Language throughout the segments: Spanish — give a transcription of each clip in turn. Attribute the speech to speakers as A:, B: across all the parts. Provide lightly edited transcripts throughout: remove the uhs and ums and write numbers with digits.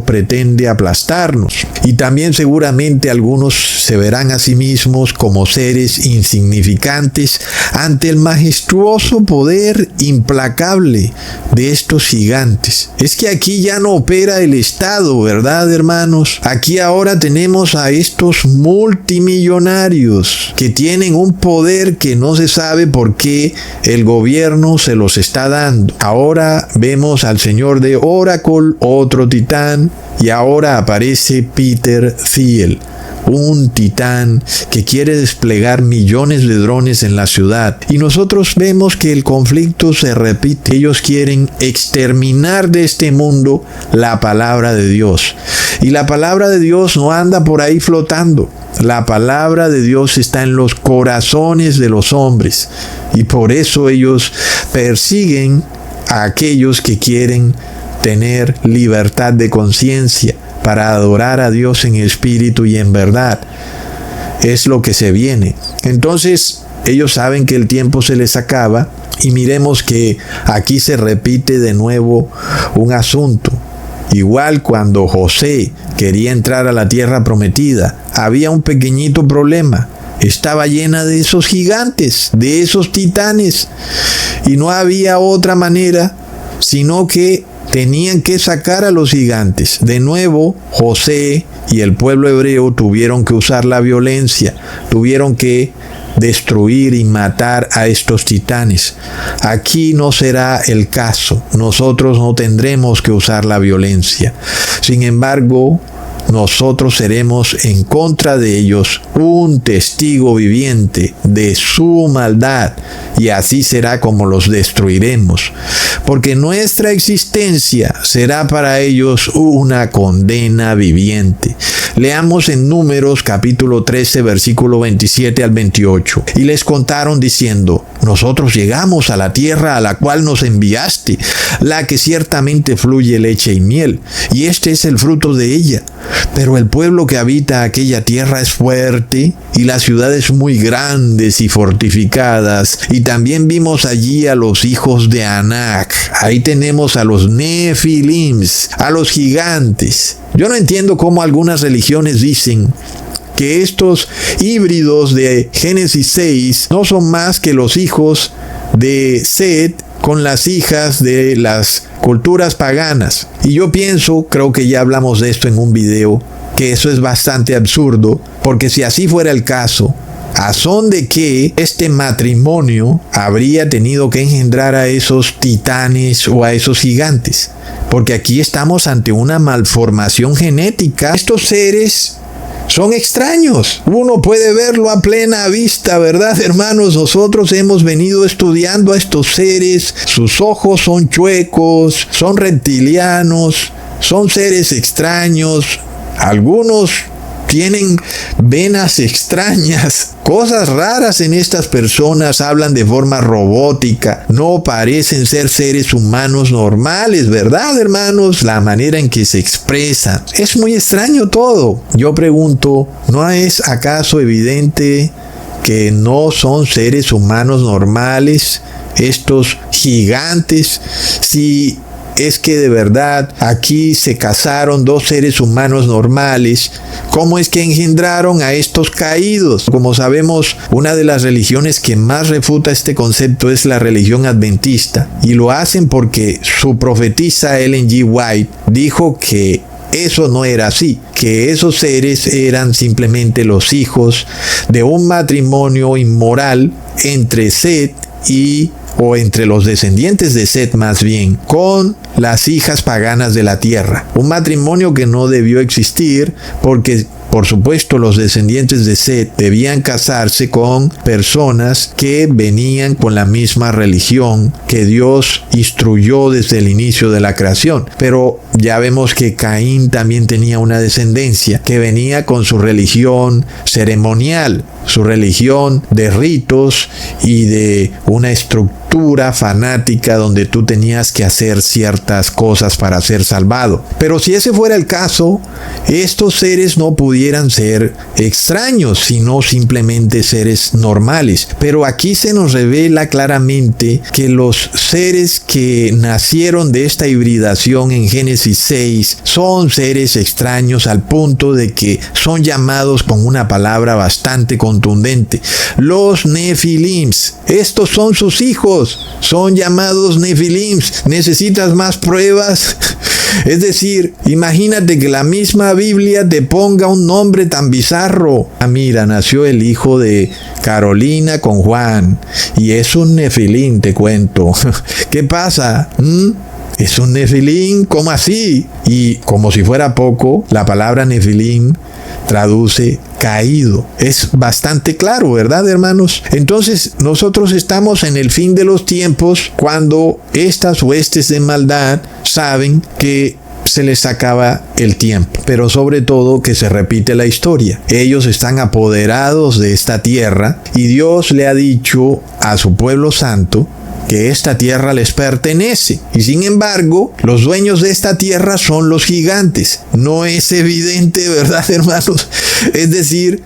A: pretende aplastarnos. Y también seguramente algunos se verán a sí mismos como seres insignificantes ante el majestuoso poder implacable de estos gigantes. Es que aquí ya no opera el Estado, ¿verdad, hermanos? Aquí ahora tenemos a estos multimillonarios que tienen un poder que no se sabe por qué el gobierno se los está dando. Ahora vemos al señor de Oracle, otro titán, y ahora aparece Peter Thiel, un titán que quiere desplegar millones de drones en la ciudad. Y nosotros vemos que el conflicto se repite. Ellos quieren exterminar de este mundo la palabra de Dios. Y la palabra de Dios no anda por ahí flotando. La palabra de Dios está en los corazones de los hombres. Y por eso ellos persiguen a aquellos que quieren tener libertad de conciencia para adorar a Dios en espíritu y en verdad. Es lo que se viene. Entonces, ellos saben que el tiempo se les acaba y miremos que aquí se repite de nuevo un asunto. Igual cuando José quería entrar a la tierra prometida, había un pequeñito problema. Estaba llena de esos gigantes, de esos titanes, y no había otra manera sino que tenían que sacar a los gigantes. De nuevo, José y el pueblo hebreo tuvieron que usar la violencia, tuvieron que destruir y matar a estos titanes. Aquí no será el caso. Nosotros no tendremos que usar la violencia. Sin embargo, nosotros seremos en contra de ellos un testigo viviente de su maldad, y así será como los destruiremos, porque nuestra existencia será para ellos una condena viviente. Leamos en Números capítulo 13, versículo 27 al 28. Y les contaron diciendo: nosotros llegamos a la tierra a la cual nos enviaste, la que ciertamente fluye leche y miel, y este es el fruto de ella. Pero el pueblo que habita aquella tierra es fuerte, y las ciudades muy grandes y fortificadas. Y también vimos allí a los hijos de Anac. Ahí tenemos a los Nefilims, a los gigantes. Yo no entiendo cómo algunas religiones dicen que estos híbridos de Génesis 6 no son más que los hijos de Set con las hijas de las culturas paganas. Y yo pienso, creo que ya hablamos de esto en un video, que eso es bastante absurdo, porque si así fuera el caso, ¿a son de qué este matrimonio habría tenido que engendrar a esos titanes o a esos gigantes? Porque aquí estamos ante una malformación genética. Estos seres son extraños. Uno puede verlo a plena vista, ¿verdad, hermanos? Nosotros hemos venido estudiando a estos seres. Sus ojos son chuecos, son reptilianos, son seres extraños. Algunos tienen venas extrañas, cosas raras en estas personas, hablan de forma robótica, no parecen ser seres humanos normales, ¿verdad, hermanos? La manera en que se expresan, es muy extraño todo. Yo pregunto, ¿no es acaso evidente que no son seres humanos normales estos gigantes? Si es que de verdad aquí se casaron dos seres humanos normales, ¿cómo es que engendraron a estos caídos? Como sabemos, una de las religiones que más refuta este concepto es la religión adventista, y lo hacen porque su profetisa Ellen G. White dijo que eso no era así, que esos seres eran simplemente los hijos de un matrimonio inmoral entre Set o entre los descendientes de Set más bien, con las hijas paganas de la tierra. Un matrimonio que no debió existir porque, por supuesto, los descendientes de Set debían casarse con personas que venían con la misma religión que Dios instruyó desde el inicio de la creación. Pero ya vemos que Caín también tenía una descendencia que venía con su religión ceremonial, su religión de ritos y de una estructura cultura fanática donde tú tenías que hacer ciertas cosas para ser salvado. Pero si ese fuera el caso, estos seres no pudieran ser extraños, sino simplemente seres normales. Pero aquí se nos revela claramente que los seres que nacieron de esta hibridación en Génesis 6 son seres extraños al punto de que son llamados con una palabra bastante contundente: los Nefilims. Estos son sus hijos, son llamados Nefilims. ¿Necesitas más pruebas? Es decir, imagínate que la misma Biblia te ponga un nombre tan bizarro. Ah, mira, nació el hijo de Carolina con Juan y es un Nefilim, te cuento. ¿Qué pasa? ¿Es un Nefilim? ¿Cómo así? Y como si fuera poco, la palabra Nefilim traduce caído. Es bastante claro, ¿verdad, hermanos? Entonces, nosotros estamos en el fin de los tiempos cuando estas huestes de maldad saben que se les acaba el tiempo, pero sobre todo que se repite la historia. Ellos están apoderados de esta tierra y Dios le ha dicho a su pueblo santo que esta tierra les pertenece. Y sin embargo, los dueños de esta tierra son los gigantes. No es evidente, ¿verdad, hermanos? Es decir,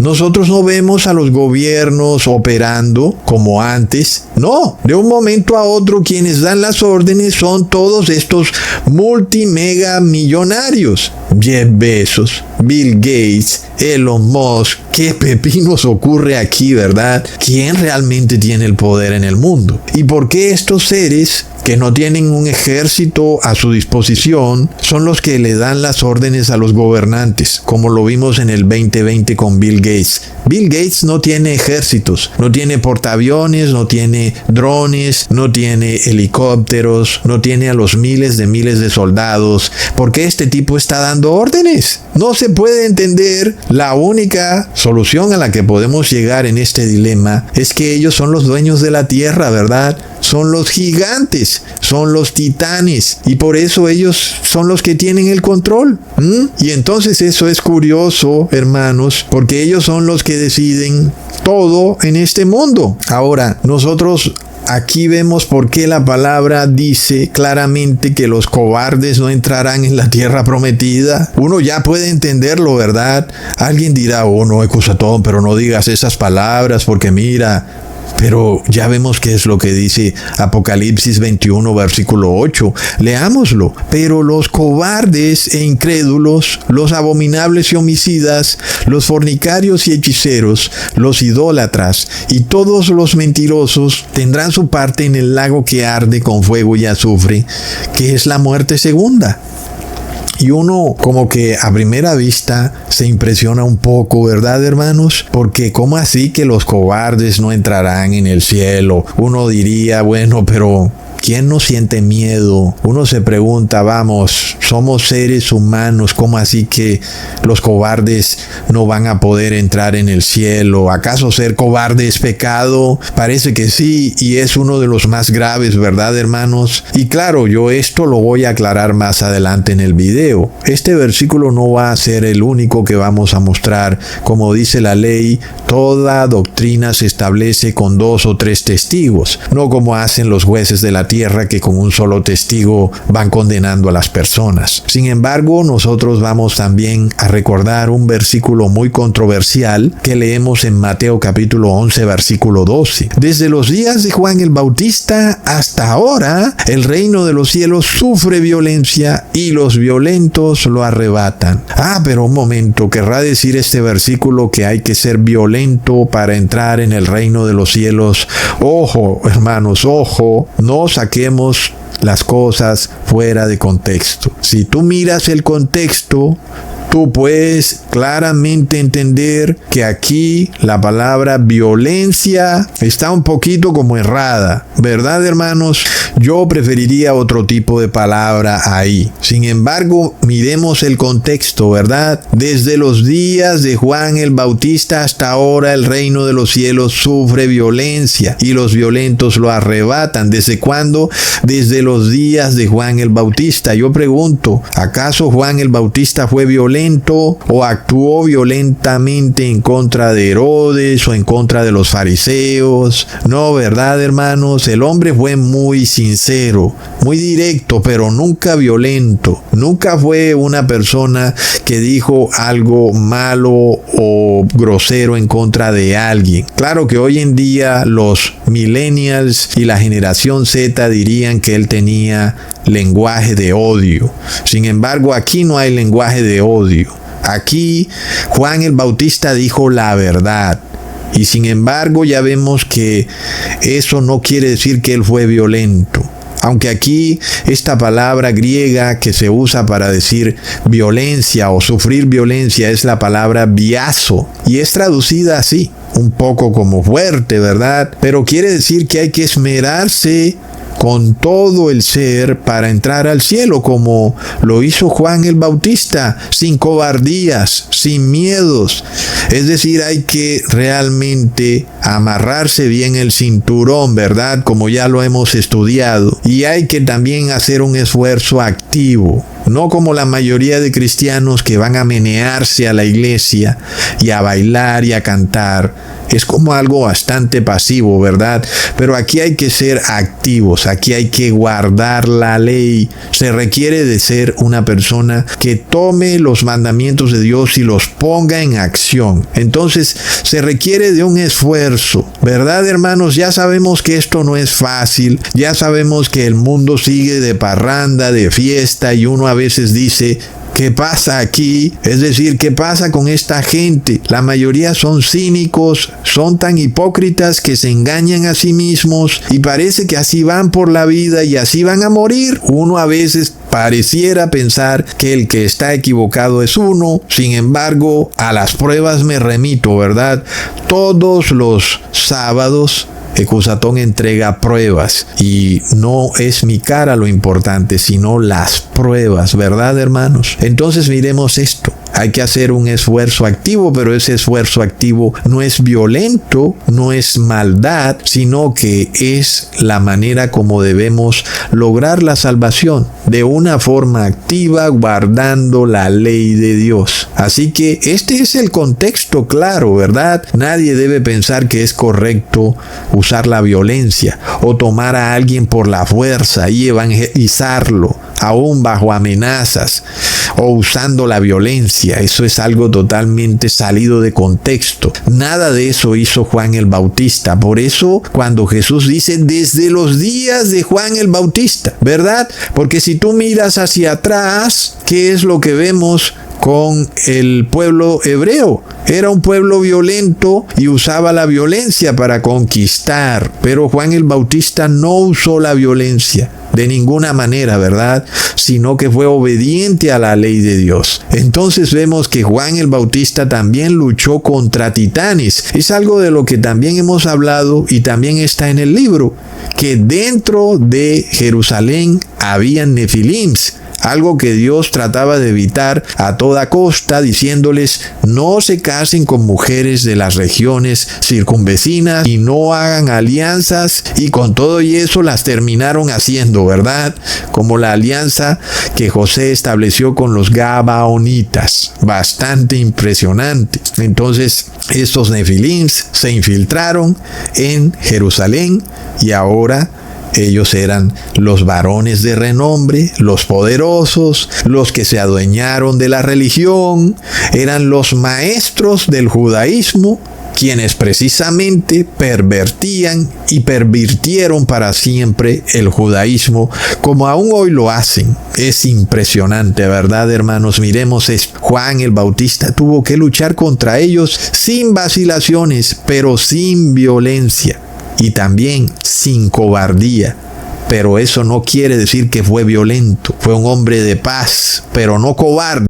A: nosotros no vemos a los gobiernos operando como antes. No, de un momento a otro quienes dan las órdenes son todos estos multimega millonarios. Jeff Bezos, Bill Gates, Elon Musk. ¿Qué pepinos ocurre aquí, verdad? ¿Quién realmente tiene el poder en el mundo? ¿Y por qué estos seres que no tienen un ejército a su disposición son los que le dan las órdenes a los gobernantes, como lo vimos en el 2020 con Bill Gates? Bill Gates no tiene ejércitos, no tiene portaaviones, no tiene drones, no tiene helicópteros, no tiene a los miles de soldados. ¿Por qué este tipo está dando órdenes? No se puede entender. La única solución a la que podemos llegar en este dilema es que ellos son los dueños de la tierra, ¿verdad? Son los gigantes, son los titanes, y por eso ellos son los que tienen el control. Y entonces eso es curioso, hermanos, porque ellos son los que deciden todo en este mundo. Ahora, nosotros aquí vemos por qué la palabra dice claramente que los cobardes no entrarán en la tierra prometida. Uno ya puede entenderlo, ¿verdad? Alguien dirá: oh, no, Ecusatón, pero no digas esas palabras porque mira. Pero ya vemos qué es lo que dice Apocalipsis 21, versículo 8. Leámoslo. Pero los cobardes e incrédulos, los abominables y homicidas, los fornicarios y hechiceros, los idólatras y todos los mentirosos tendrán su parte en el lago que arde con fuego y azufre, que es la muerte segunda. Y uno como que a primera vista se impresiona un poco, ¿verdad, hermanos? Porque ¿cómo así que los cobardes no entrarán en el cielo? Uno diría, bueno, pero ¿quién no siente miedo? Uno se pregunta, vamos, somos seres humanos, ¿cómo así que los cobardes no van a poder entrar en el cielo? ¿Acaso ser cobarde es pecado? Parece que sí, y es uno de los más graves, ¿verdad, hermanos? Y claro, yo esto lo voy a aclarar más adelante en el video. Este versículo no va a ser el único que vamos a mostrar. Como dice la ley, toda doctrina se establece con 2 o 3 testigos, no como hacen los jueces de la tierra que con un solo testigo van condenando a las personas. Sin embargo, nosotros vamos también a recordar un versículo muy controversial que leemos en Mateo capítulo 11, versículo 12. Desde los días de Juan el Bautista hasta ahora, el reino de los cielos sufre violencia y los violentos lo arrebatan. Pero un momento, ¿querrá decir este versículo que hay que ser violento para entrar en el reino de los cielos? Ojo, hermanos, ojo, no saquemos las cosas fuera de contexto. Si tú miras el contexto, tú puedes claramente entender que aquí la palabra violencia está un poquito como errada, ¿verdad, hermanos? Yo preferiría otro tipo de palabra ahí. Sin embargo, miremos el contexto, ¿verdad? Desde los días de Juan el Bautista hasta ahora, el reino de los cielos sufre violencia y los violentos lo arrebatan. ¿Desde cuándo? Desde los días de Juan el Bautista. Yo pregunto, ¿acaso Juan el Bautista fue violento violento o actuó violentamente en contra de Herodes o en contra de los fariseos. No, ¿verdad, hermanos? El hombre fue muy sincero, muy directo, pero nunca violento. Nunca fue una persona que dijo algo malo o grosero en contra de alguien. Claro que hoy en día los millennials y la generación Z dirían que él tenía lenguaje de odio. Sin embargo, aquí no hay lenguaje de odio. Aquí Juan el Bautista dijo la verdad. Y sin embargo ya vemos que eso no quiere decir que él fue violento. Aunque aquí esta palabra griega que se usa para decir violencia o sufrir violencia es la palabra biazo. Y es traducida así, un poco como fuerte, ¿verdad? Pero quiere decir que hay que esmerarse con todo el ser para entrar al cielo, como lo hizo Juan el Bautista, sin cobardías, sin miedos. Es decir, hay que realmente amarrarse bien el cinturón, ¿verdad? Como ya lo hemos estudiado. Y hay que también hacer un esfuerzo activo. No como la mayoría de cristianos que van a menearse a la iglesia y a bailar y a cantar. Es como algo bastante pasivo, ¿verdad? Pero aquí hay que ser activos, aquí hay que guardar la ley. Se requiere de ser una persona que tome los mandamientos de Dios y los ponga en acción. Entonces se requiere de un esfuerzo, ¿verdad, hermanos? Ya sabemos que esto no es fácil, ya sabemos que el mundo sigue de parranda, de fiesta, y uno a veces dice: ¿qué pasa aquí? Es decir, ¿qué pasa con esta gente? La mayoría son cínicos, son tan hipócritas que se engañan a sí mismos y parece que así van por la vida y así van a morir. Uno a veces pareciera pensar que el que está equivocado es uno. Sin embargo, a las pruebas me remito, ¿verdad? Todos los sábados Ecusatón entrega pruebas y no es mi cara lo importante, sino las pruebas, ¿verdad, hermanos? Entonces miremos esto. Hay que hacer un esfuerzo activo, pero ese esfuerzo activo no es violento, no es maldad, sino que es la manera como debemos lograr la salvación, de una forma activa, guardando la ley de Dios. Así que este es el contexto claro, ¿verdad? Nadie debe pensar que es correcto usar la violencia o tomar a alguien por la fuerza y evangelizarlo, aún bajo amenazas o usando la violencia. Eso es algo totalmente salido de contexto. Nada de eso hizo Juan el Bautista. Por eso cuando Jesús dice desde los días de Juan el Bautista, ¿verdad? Porque si tú miras hacia atrás, ¿qué es lo que vemos con el pueblo hebreo? Era un pueblo violento y usaba la violencia para conquistar. Pero Juan el Bautista no usó la violencia de ninguna manera, ¿verdad? Sino que fue obediente a la ley de Dios. Entonces vemos que Juan el Bautista también luchó contra titanes. Es algo de lo que también hemos hablado y también está en el libro, que dentro de Jerusalén habían nefilims. Algo que Dios trataba de evitar a toda costa, diciéndoles: no se casen con mujeres de las regiones circunvecinas y no hagan alianzas, y con todo y eso las terminaron haciendo, ¿verdad? Como la alianza que José estableció con los gabaonitas, bastante impresionante. Entonces estos nefilims se infiltraron en Jerusalén y ahora ellos eran los varones de renombre, los poderosos, los que se adueñaron de la religión, eran los maestros del judaísmo, quienes precisamente pervertían y pervirtieron para siempre el judaísmo, como aún hoy lo hacen. Es impresionante, ¿verdad, hermanos? Miremos esto. Juan el Bautista tuvo que luchar contra ellos sin vacilaciones, pero sin violencia. Y también sin cobardía. Pero eso no quiere decir que fue violento. Fue un hombre de paz, pero no cobarde.